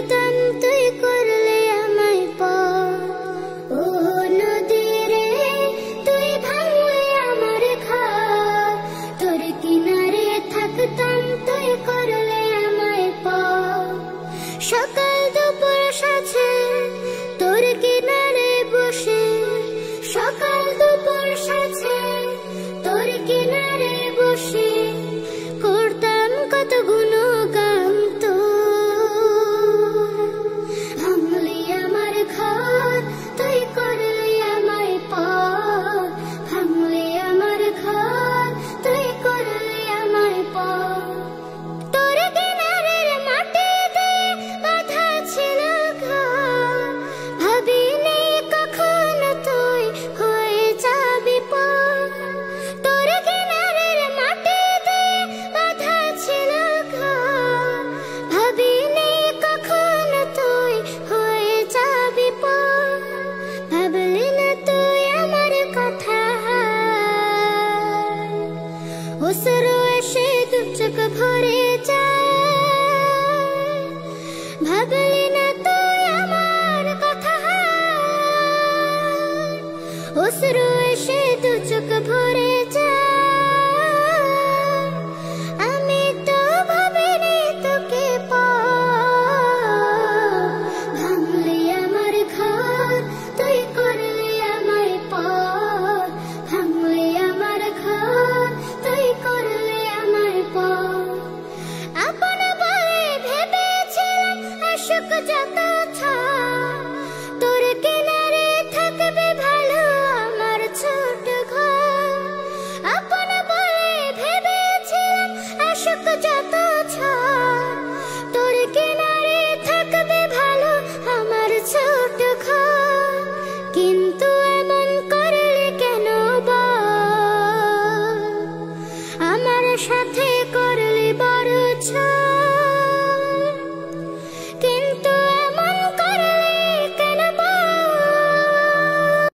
করতাম তুই করলে আমায় পর। ও নদী রে তুই ভাঙলে আমার ঘর, তোর কিনারে থাকতাম তুই করলে আমায় পর। সকাল দুপুর সাথে তোর কিনারে বসে, সকাল দুপুর সাথে তোর কিনারে বসে করতাম কত গুণগান তোর। ভাঙলি আমার ঘর তুই করলি আমায় পর, ভাঙলি আমার ঘর তুই করলি আমায় পর। তোর কিনারের মাটিতে বাঁধা ছিল ঘর, ভাবিনি কখনো তুই হয়ে যাবি পর। তোর কিনারের মাটিতে বাঁধা ছিল ঘর, ভাবিনি কখনো তুই হয়ে যাবি পর। ভাবলি না তুই আমার কথা, অশ্রু এসে দু চোখ ভরে যায়।